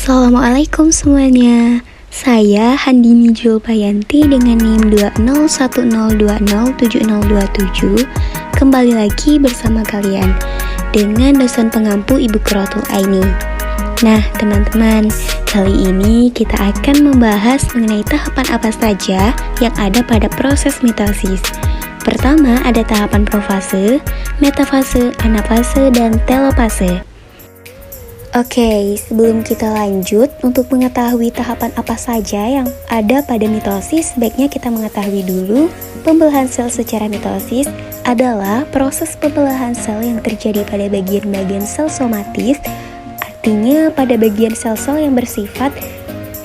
Assalamualaikum semuanya. Saya Handini Julpayanti dengan NIM 201020707. Kembali lagi bersama kalian dengan dosen pengampu Ibu Qurratul Aini. Nah, teman-teman, kali ini kita akan membahas mengenai tahapan apa saja yang ada pada proses mitosis. Pertama, ada tahapan profase, metafase, anafase, dan telofase. Oke, sebelum kita lanjut, untuk mengetahui tahapan apa saja yang ada pada mitosis, sebaiknya kita mengetahui dulu pembelahan sel secara mitosis adalah proses pembelahan sel yang terjadi pada bagian-bagian sel somatis, artinya pada bagian sel-sel yang bersifat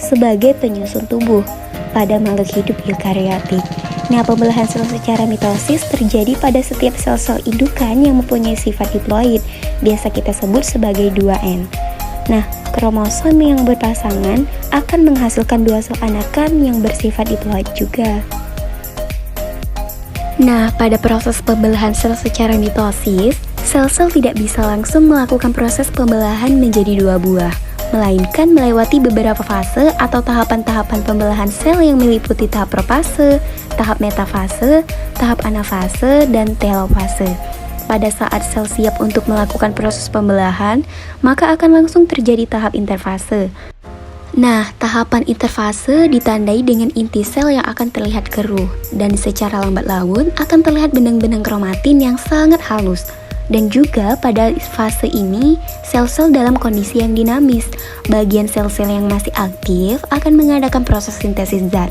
sebagai penyusun tubuh pada makhluk hidup eukariotik. Nah, pembelahan sel secara mitosis terjadi pada setiap sel-sel indukan yang mempunyai sifat diploid, biasa kita sebut sebagai 2N. Nah, kromosom yang berpasangan akan menghasilkan dua sel anakan yang bersifat diploid juga. Nah, pada proses pembelahan sel secara mitosis, sel-sel tidak bisa langsung melakukan proses pembelahan menjadi dua buah, melainkan melewati beberapa fase atau tahapan-tahapan pembelahan sel yang meliputi tahap profase, tahap metafase, tahap anafase, dan telofase. Pada saat sel siap untuk melakukan proses pembelahan, maka akan langsung terjadi tahap interfase. Nah, tahapan interfase ditandai dengan inti sel yang akan terlihat keruh, dan secara lambat laun akan terlihat benang-benang kromatin yang sangat halus. Dan juga pada fase ini, sel-sel dalam kondisi yang dinamis. Bagian sel-sel yang masih aktif akan mengadakan proses sintesis zat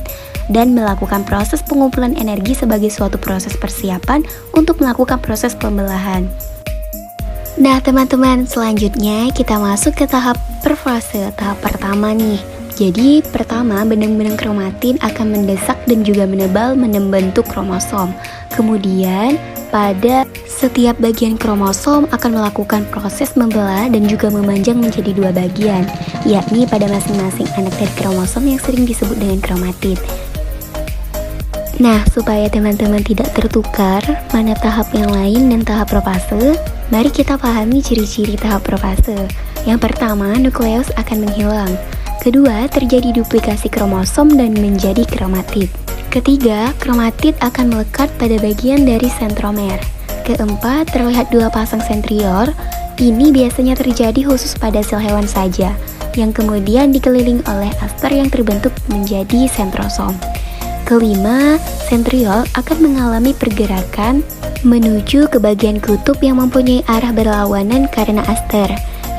dan melakukan proses pengumpulan energi sebagai suatu proses persiapan untuk melakukan proses pembelahan. Nah, teman-teman, selanjutnya kita masuk ke tahap perfase, tahap pertama nih. Jadi, pertama, benang-benang kromatin akan mendesak dan juga menebal membentuk kromosom. Kemudian, pada setiap bagian kromosom akan melakukan proses membelah dan juga memanjang menjadi dua bagian, yakni pada masing-masing anak dari kromosom yang sering disebut dengan kromatid. Nah, supaya teman-teman tidak tertukar mana tahap yang lain dan tahap profase, mari kita pahami ciri-ciri tahap profase. Yang pertama, nukleus akan menghilang. Kedua, terjadi duplikasi kromosom dan menjadi kromatid. Ketiga, kromatid akan melekat pada bagian dari sentromer. Keempat, terlihat dua pasang sentriol. Ini biasanya terjadi khusus pada sel hewan saja, yang kemudian dikelilingi oleh aster yang terbentuk menjadi sentrosom. Kelima, sentriol akan mengalami pergerakan menuju ke bagian kutub yang mempunyai arah berlawanan karena aster.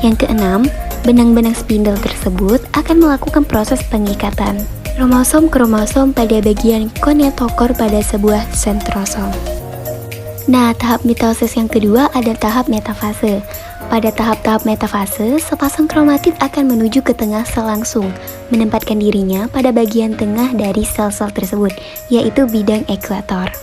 Yang keenam, benang-benang spindle tersebut akan melakukan proses pengikatan kromosom-kromosom pada bagian kinetokor pada sebuah sentrosom. Nah, tahap mitosis yang kedua ada tahap metafase. Pada tahap-tahap metafase, sepasang kromatid akan menuju ke tengah sel langsung, menempatkan dirinya pada bagian tengah dari sel-sel tersebut, yaitu bidang ekuator.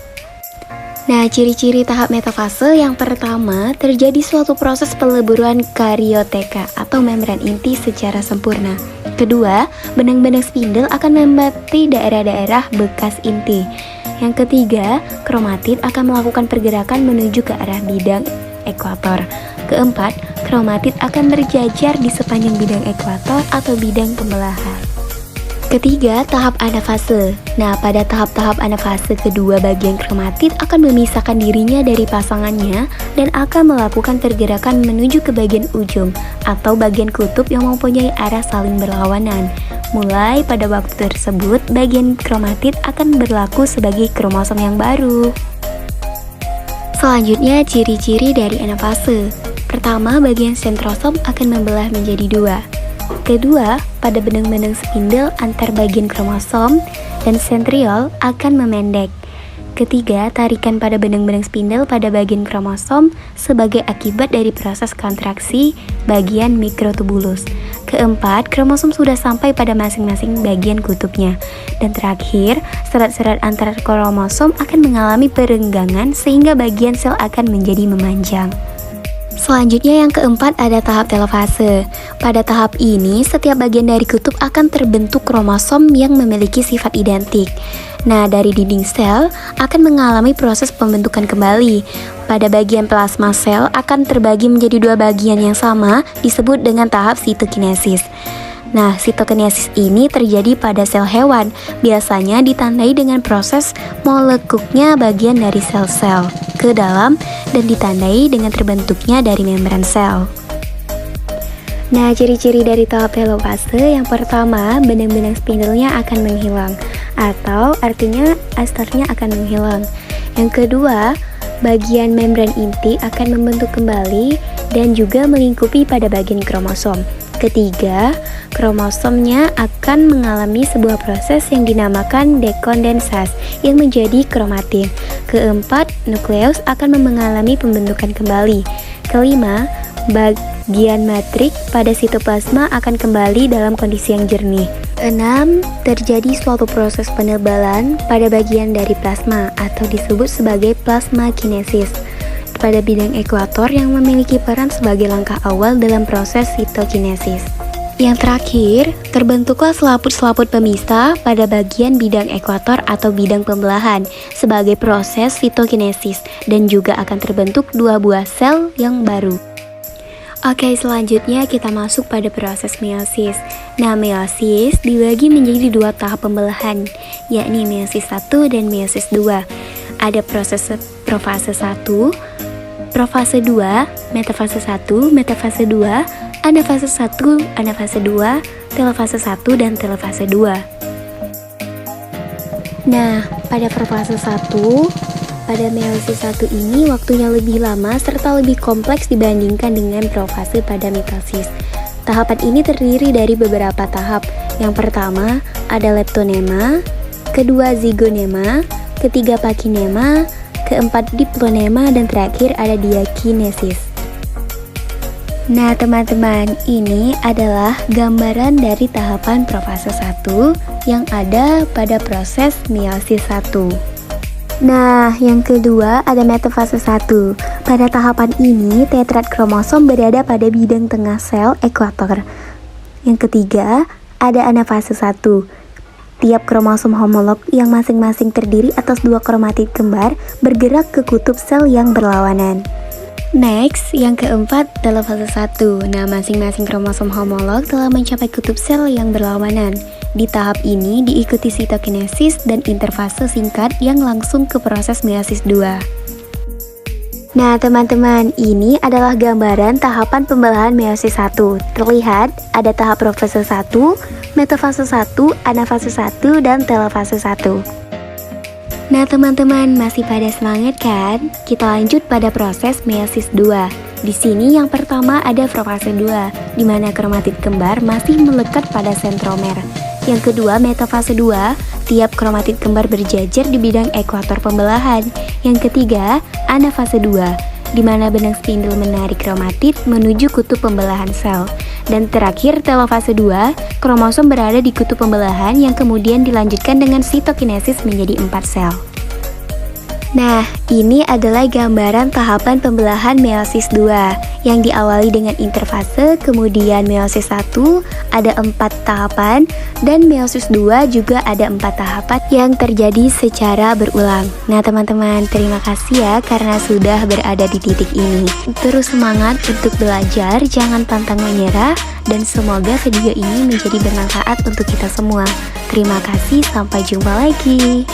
Nah, ciri-ciri tahap metafase yang pertama, terjadi suatu proses peleburan karioteka atau membran inti secara sempurna. Kedua, benang-benang spindle akan melewati daerah-daerah bekas inti. Yang ketiga, kromatid akan melakukan pergerakan menuju ke arah bidang ekuator. Keempat, kromatid akan berjajar di sepanjang bidang ekuator atau bidang pembelahan. Ketiga, tahap anafase. Nah, pada tahap-tahap anafase kedua, bagian kromatid akan memisahkan dirinya dari pasangannya dan akan melakukan pergerakan menuju ke bagian ujung atau bagian kutub yang mempunyai arah saling berlawanan. Mulai pada waktu tersebut, bagian kromatid akan berlaku sebagai kromosom yang baru. Selanjutnya, ciri-ciri dari anafase. Pertama, bagian sentrosom akan membelah menjadi dua. Kedua, pada benang-benang spindle antar bagian kromosom dan sentriol akan memendek. Ketiga, tarikan pada benang-benang spindle pada bagian kromosom sebagai akibat dari proses kontraksi bagian mikrotubulus. Keempat, kromosom sudah sampai pada masing-masing bagian kutubnya. Dan terakhir, serat-serat antar kromosom akan mengalami perenggangan sehingga bagian sel akan menjadi memanjang. Selanjutnya yang keempat ada tahap telofase. Pada tahap ini, setiap bagian dari kutub akan terbentuk kromosom yang memiliki sifat identik. Nah, dari dinding sel akan mengalami proses pembentukan kembali. Pada bagian plasma sel akan terbagi menjadi dua bagian yang sama, disebut dengan tahap sitokinesis. Nah, sitokinesis ini terjadi pada sel hewan, biasanya ditandai dengan proses molekuknya bagian dari sel-sel ke dalam dan ditandai dengan terbentuknya dari membran sel. Nah, ciri-ciri dari tahap telofase yang pertama, benang-benang spindlenya akan menghilang, atau artinya asternya akan menghilang. Yang kedua, bagian membran inti akan membentuk kembali dan juga melingkupi pada bagian kromosom. Ketiga, kromosomnya akan mengalami sebuah proses yang dinamakan dekondensasi yang menjadi kromatin. Keempat, nukleus akan mengalami pembentukan kembali. Kelima, bagian matrik pada sitoplasma akan kembali dalam kondisi yang jernih. 6. Terjadi suatu proses penebalan pada bagian dari plasma atau disebut sebagai plasmakinesis pada bidang ekuator yang memiliki peran sebagai langkah awal dalam proses sitokinesis. Yang terakhir, terbentuklah selaput-selaput pemisah pada bagian bidang ekuator atau bidang pembelahan sebagai proses sitokinesis dan juga akan terbentuk dua buah sel yang baru. Oke, selanjutnya kita masuk pada proses meiosis. Nah, meiosis dibagi menjadi dua tahap pembelahan, yakni meiosis 1 dan meiosis 2. Ada proses profase 1, profase 2, metafase 1, metafase 2, anafase 1, anafase 2, telofase 1, dan telofase 2. Nah, pada profase 1, pada meiosis 1 ini waktunya lebih lama serta lebih kompleks dibandingkan dengan profase pada mitosis. Tahapan ini terdiri dari beberapa tahap. Yang pertama ada leptonema, kedua zigonema, ketiga pakinema, keempat diplonema, dan terakhir ada diakinesis. Nah teman-teman, ini adalah gambaran dari tahapan profase 1 yang ada pada proses meiosis 1. Nah, yang kedua ada metafase 1. Pada tahapan ini, tetrat kromosom berada pada bidang tengah sel ekuator. Yang ketiga, ada anafase 1. Tiap kromosom homolog yang masing-masing terdiri atas dua kromatid kembar bergerak ke kutub sel yang berlawanan. Next, yang keempat telofase 1. Nah, masing-masing kromosom homolog telah mencapai kutub sel yang berlawanan. Di tahap ini diikuti sitokinesis dan interfase singkat yang langsung ke proses meiosis 2. Nah teman-teman, ini adalah gambaran tahapan pembelahan meiosis 1. Terlihat ada tahap profase 1, metafase 1, anafase 1, dan telofase 1. Nah teman-teman, masih pada semangat kan? Kita lanjut pada proses meiosis 2. Di sini yang pertama ada profase 2, di mana kromatid kembar masih melekat pada sentromer. Yang kedua, metafase 2, tiap kromatid kembar berjajar di bidang ekuator pembelahan. Yang ketiga, anafase 2, di mana benang spindle menarik kromatid menuju kutub pembelahan sel. Dan terakhir, telofase 2, kromosom berada di kutub pembelahan yang kemudian dilanjutkan dengan sitokinesis menjadi 4 sel. Nah, ini adalah gambaran tahapan pembelahan meiosis 2 yang diawali dengan interfase, kemudian meiosis 1 ada 4 tahapan, dan meiosis 2 juga ada 4 tahapan yang terjadi secara berulang. Nah teman-teman, terima kasih ya karena sudah berada di titik ini. Terus semangat untuk belajar, jangan pantang menyerah, dan semoga video ini menjadi bermanfaat untuk kita semua. Terima kasih, sampai jumpa lagi.